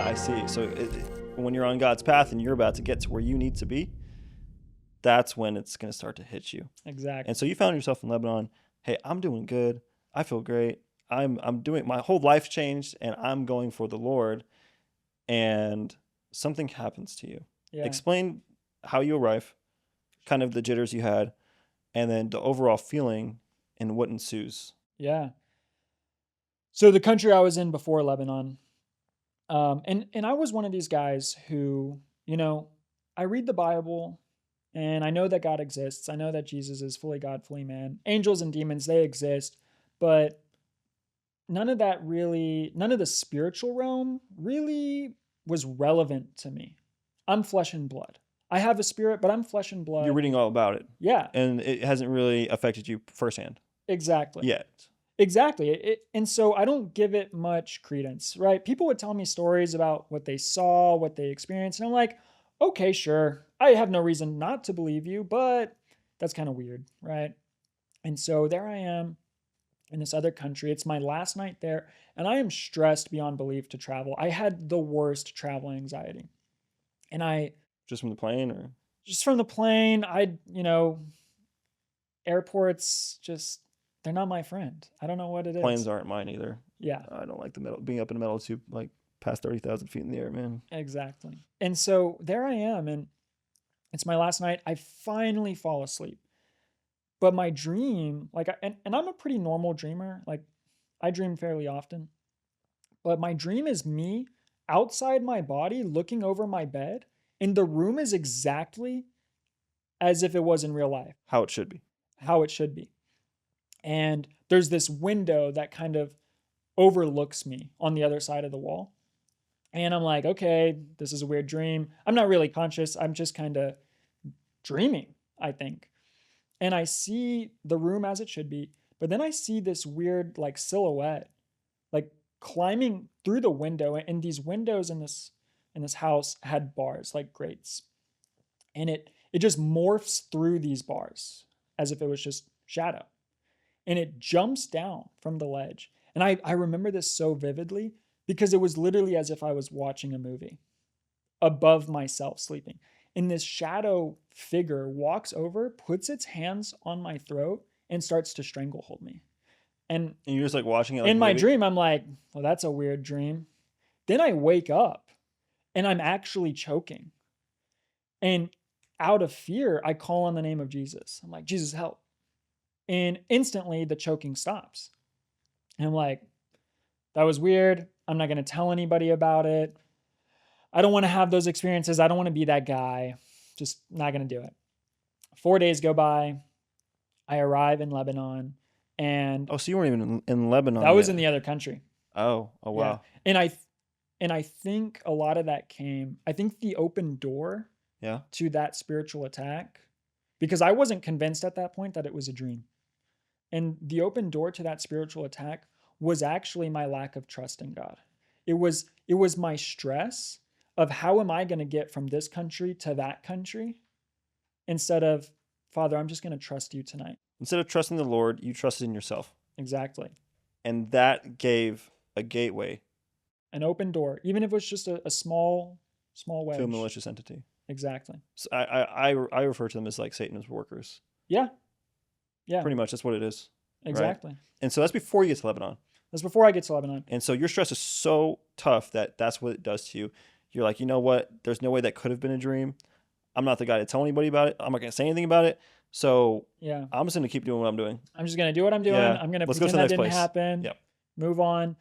I see. So when you're on God's path and you're about to get to where you need to be, that's when it's going to start to hit you. Exactly. And so you found yourself in Lebanon. Hey, I'm doing good. I feel great. I'm doing, my whole life changed and I'm going for the Lord. And something happens to you. Yeah. Explain how you arrive, kind of the jitters you had, and then the overall feeling and what ensues. Yeah. So the country I was in before Lebanon, and I was one of these guys who, I read the Bible and I know that God exists. I know that Jesus is fully God, fully man. Angels and demons, they exist, but none of the spiritual realm really was relevant to me. I'm flesh and blood. I have a spirit, but I'm flesh and blood. You're reading all about it. Yeah. And it hasn't really affected you firsthand. Exactly. Yet. Exactly. And so I don't give it much credence, right? People would tell me stories about what they saw, what they experienced. And I'm like, okay, sure. I have no reason not to believe you, but that's kind of weird, right? And so there I am in this other country. It's my last night there, and I am stressed beyond belief to travel. I had the worst travel anxiety. And just from the plane or just from the plane, airports just, they're not my friend. I don't know what it is. Planes aren't mine either. Yeah. I don't like the metal, being up in a metal tube like past 30,000 feet in the air, man. Exactly. And so there I am, and it's my last night. I finally fall asleep. But my dream, and I'm a pretty normal dreamer. Like, I dream fairly often. But my dream is me outside my body looking over my bed, and the room is exactly as if it was in real life. How it should be. How it should be. And there's this window that kind of overlooks me on the other side of the wall. And I'm like, okay, this is a weird dream. I'm not really conscious. I'm just kind of dreaming, I think. And I see the room as it should be, but then I see this weird like silhouette, like climbing through the window. And these windows in this house had bars, like grates. And it just morphs through these bars as if it was just shadow. And it jumps down from the ledge. And I remember this so vividly because it was literally as if I was watching a movie above myself sleeping. And this shadow figure walks over, puts its hands on my throat, and starts to stranglehold me. And you're just like watching it like in my dream, I'm like, well, that's a weird dream. Then I wake up and I'm actually choking. And out of fear, I call on the name of Jesus. I'm like, Jesus, help. And instantly the choking stops. And I'm like, that was weird. I'm not going to tell anybody about it. I don't want to have those experiences. I don't want to be that guy. Just not going to do it. 4 days go by. I arrive in Lebanon. And so you weren't even in Lebanon. I was in the other country. Oh wow. Yeah. And I think a lot of that came, I think the open door to that spiritual attack, because I wasn't convinced at that point that it was a dream. And the open door to that spiritual attack was actually my lack of trust in God. It was my stress of how am I going to get from this country to that country, instead of, Father, I'm just going to trust you tonight. Instead of trusting the Lord, you trusted in yourself. Exactly. And that gave a gateway. An open door, even if it was just a small wedge. To a malicious entity. Exactly. So I refer to them as like Satan's workers. Yeah. Yeah. Pretty much, that's what it is. Exactly. Right? And so that's before you get to Lebanon. That's before I get to Lebanon. And so your stress is so tough that's what it does to you. You're like, you know what? There's no way that could have been a dream. I'm not the guy to tell anybody about it. I'm not going to say anything about it. So I'm just going to keep doing what I'm doing. I'm just going to do what I'm doing. I'm going to pretend that didn't happen. Yep. Move on.